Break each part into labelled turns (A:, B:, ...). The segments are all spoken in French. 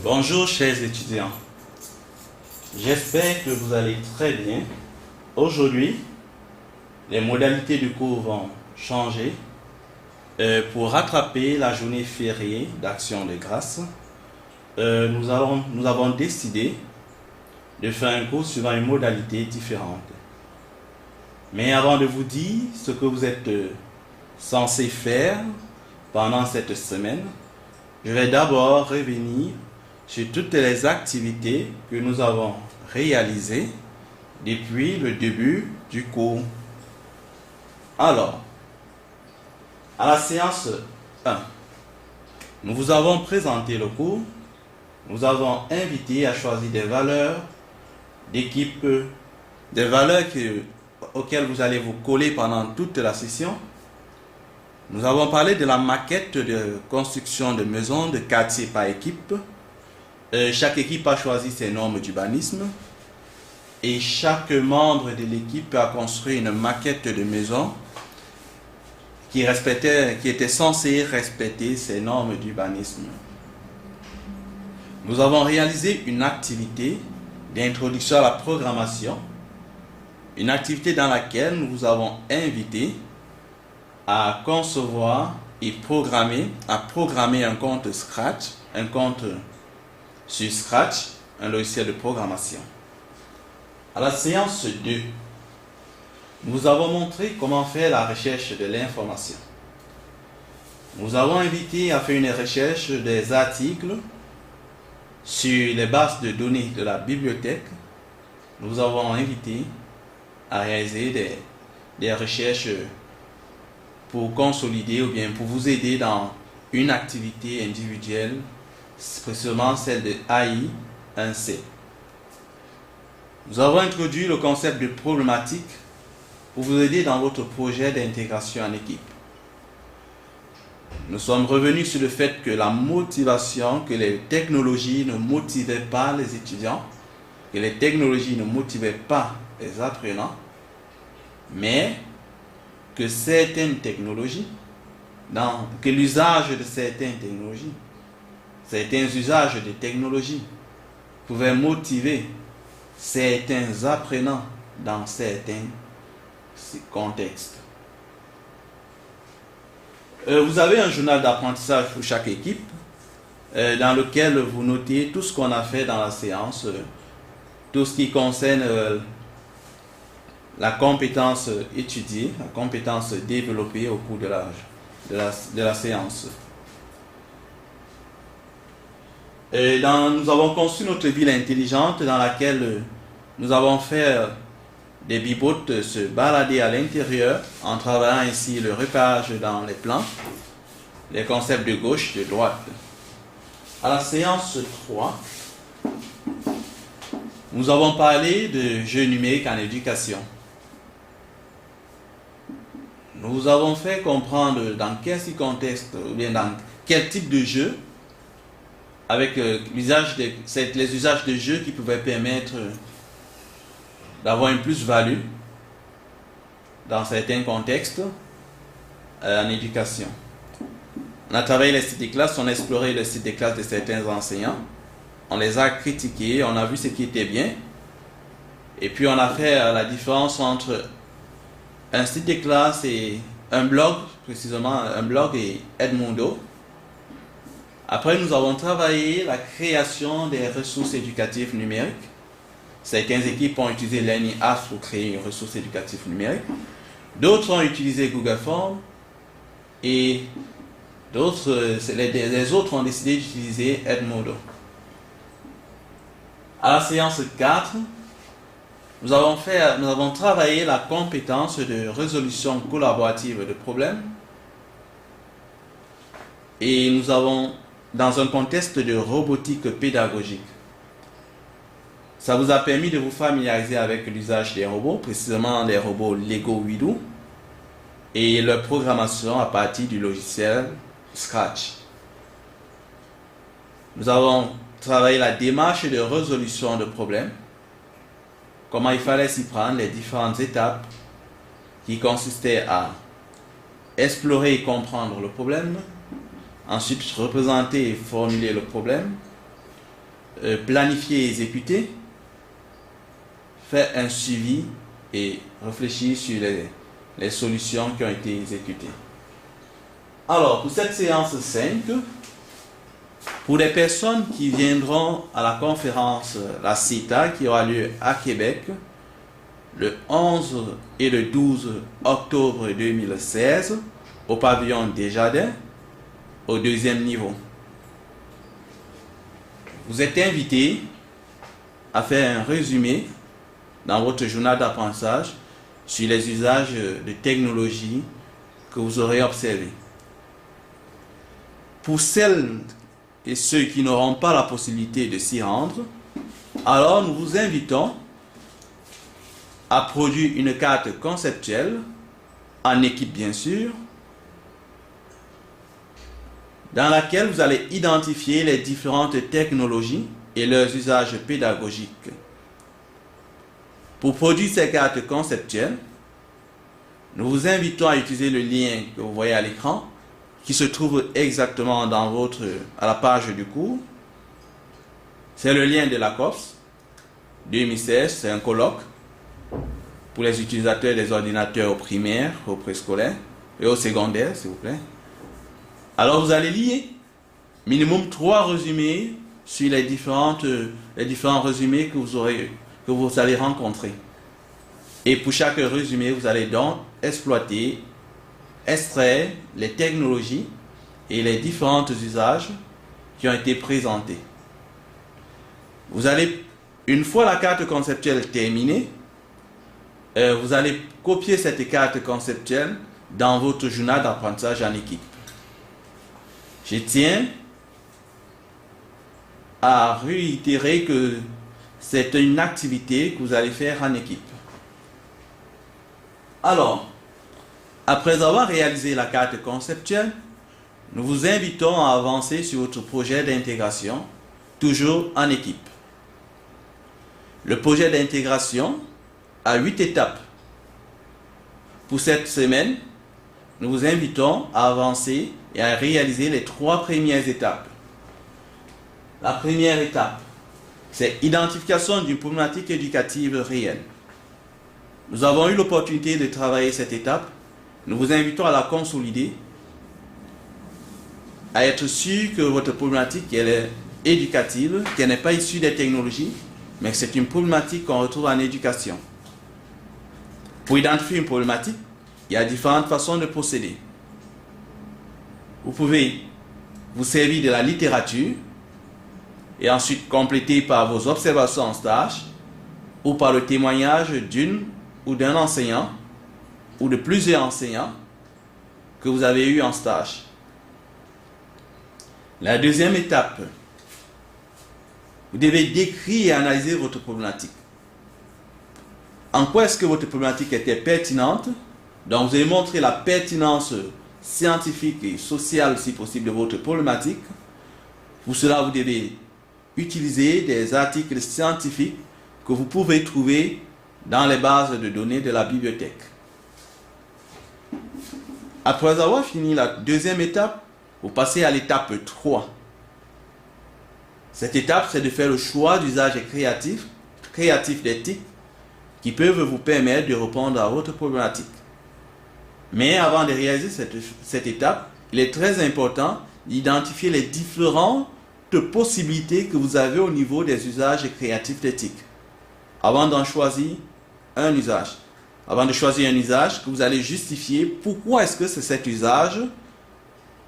A: Bonjour chers étudiants, j'espère que vous allez très bien. Aujourd'hui, les modalités du cours vont changer. Pour rattraper la journée fériée d'Action de Grâce, nous avons décidé de faire un cours suivant une modalité différente. Mais avant de vous dire ce que vous êtes censés faire pendant cette semaine, je vais d'abord revenir sur toutes les activités que nous avons réalisées depuis le début du cours. Alors, à la séance 1, nous vous avons présenté le cours, nous avons invité à choisir des valeurs d'équipe, des valeurs auxquelles vous allez vous coller pendant toute la session. Nous avons parlé de la maquette de construction de maisons, de quartiers par équipe. Chaque équipe a choisi ses normes d'urbanisme et chaque membre de l'équipe a construit une maquette de maison qui était censée respecter ces normes d'urbanisme. Nous avons réalisé une activité d'introduction à la programmation, une activité dans laquelle nous vous avons invité à concevoir et programmer un compte Scratch, un compte sur Scratch, un logiciel de programmation. À la séance 2, nous avons montré comment faire la recherche de l'information. Nous avons invité à faire une recherche des articles sur les bases de données de la bibliothèque. Nous avons invité à réaliser des recherches pour consolider ou bien pour vous aider dans une activité individuelle, précisément celle de AI 1C. Nous avons introduit le concept de problématique pour vous aider dans votre projet d'intégration en équipe. Nous sommes revenus sur le fait que la motivation, que les technologies ne motivaient pas les étudiants, que les technologies ne motivaient pas les apprenants, mais que certaines technologies, que l'usage de certaines technologies, certains usages de technologies pouvaient motiver certains apprenants dans certains contextes. Vous avez un journal d'apprentissage pour chaque équipe dans lequel vous notez tout ce qu'on a fait dans la séance, tout ce qui concerne la compétence étudiée, la compétence développée au cours de la séance. Nous avons conçu notre ville intelligente dans laquelle nous avons fait des bibotes se balader à l'intérieur en travaillant ainsi le repérage dans les plans, les concepts de gauche, de droite. À la séance 3, nous avons parlé de jeux numériques en éducation. Nous avons fait comprendre dans quel contexte ou bien dans quel type de jeu, avec les usages de jeux qui pouvaient permettre d'avoir une plus-value dans certains contextes en éducation. On a travaillé les sites de classe, on a exploré le site de classe de certains enseignants, on les a critiqués, on a vu ce qui était bien, et puis on a fait la différence entre un site de classe et un blog, précisément un blog et Edmodo. Après, nous avons travaillé la création des ressources éducatives numériques. Certaines équipes ont utilisé Learning Apps pour créer une ressource éducative numérique. D'autres ont utilisé Google Forms. Et les autres ont décidé d'utiliser Edmodo. À la séance 4, nous avons travaillé la compétence de résolution collaborative de problèmes. Et nous avons, dans un contexte de robotique pédagogique, ça vous a permis de vous familiariser avec l'usage des robots, précisément des robots Lego Widow, et leur programmation à partir du logiciel Scratch. Nous avons travaillé la démarche de résolution de problèmes, comment il fallait s'y prendre, les différentes étapes qui consistaient à explorer et comprendre le problème, ensuite représenter et formuler le problème, planifier et exécuter, faire un suivi et réfléchir sur les solutions qui ont été exécutées. Alors, pour cette séance 5, pour les personnes qui viendront à la conférence, la CITA, qui aura lieu à Québec, le 11 et le 12 octobre 2016, au pavillon Desjardins, au 2e niveau. Vous êtes invités à faire un résumé dans votre journal d'apprentissage sur les usages de technologies que vous aurez observés. Pour celles et ceux qui n'auront pas la possibilité de s'y rendre, alors nous vous invitons à produire une carte conceptuelle, en équipe bien sûr, dans laquelle vous allez identifier les différentes technologies et leurs usages pédagogiques. Pour produire ces cartes conceptuelles, nous vous invitons à utiliser le lien que vous voyez à l'écran, qui se trouve exactement à la page du cours. C'est le lien de la COPS 2016, c'est un colloque pour les utilisateurs des ordinateurs au primaire, au préscolaire et au secondaire, s'il vous plaît. Alors vous allez lire minimum 3 résumés sur les différents résumés que vous allez rencontrer. Et pour chaque résumé, vous allez donc extraire les technologies et les différents usages qui ont été présentés. Vous allez, une fois la carte conceptuelle terminée, vous allez copier cette carte conceptuelle dans votre journal d'apprentissage en équipe. Je tiens à réitérer que c'est une activité que vous allez faire en équipe. Alors, après avoir réalisé la carte conceptuelle, nous vous invitons à avancer sur votre projet d'intégration, toujours en équipe. Le projet d'intégration a 8 étapes. Pour cette semaine, nous vous invitons à avancer et à réaliser les 3 premières étapes. La première étape, c'est l'identification d'une problématique éducative réelle. Nous avons eu l'opportunité de travailler cette étape. Nous vous invitons à la consolider, à être sûr que votre problématique elle est éducative, qu'elle n'est pas issue des technologies, mais que c'est une problématique qu'on retrouve en éducation. Pour identifier une problématique, il y a différentes façons de procéder. Vous pouvez vous servir de la littérature et ensuite compléter par vos observations en stage ou par le témoignage d'une ou d'un enseignant ou de plusieurs enseignants que vous avez eu en stage. La deuxième étape, vous devez décrire et analyser votre problématique. En quoi est-ce que votre problématique était pertinente? Donc vous allez montrer la pertinence scientifique et sociale, si possible, de votre problématique. Pour cela, vous devez utiliser des articles scientifiques que vous pouvez trouver dans les bases de données de la bibliothèque. Après avoir fini la deuxième étape, vous passez à l'étape 3. Cette étape, c'est de faire le choix d'usages créatifs des TIC qui peuvent vous permettre de répondre à votre problématique. Mais avant de réaliser cette étape, il est très important d'identifier les différentes possibilités que vous avez au niveau des usages créatifs des TIC. Avant d'en choisir un usage. Avant de choisir un usage, que vous allez justifier pourquoi est-ce que c'est cet usage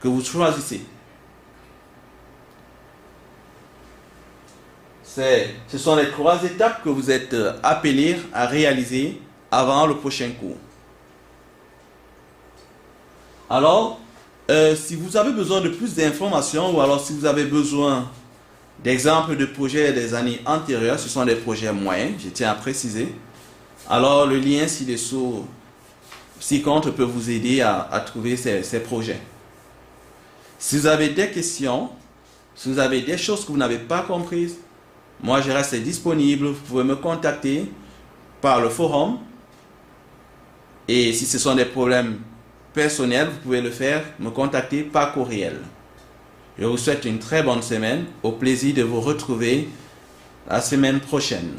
A: que vous choisissez. Ce sont les 3 étapes que vous êtes appelés à réaliser avant le prochain cours. Alors, si vous avez besoin de plus d'informations ou alors si vous avez besoin d'exemples de projets des années antérieures, ce sont des projets moyens, je tiens à préciser. Alors, le lien ci-dessous, ci-contre, peut vous aider à trouver ces projets. Si vous avez des questions, si vous avez des choses que vous n'avez pas comprises, moi je reste disponible, vous pouvez me contacter par le forum. Et si ce sont des problèmes personnels, vous pouvez me contacter par courriel. Je vous souhaite une très bonne semaine. Au plaisir de vous retrouver la semaine prochaine.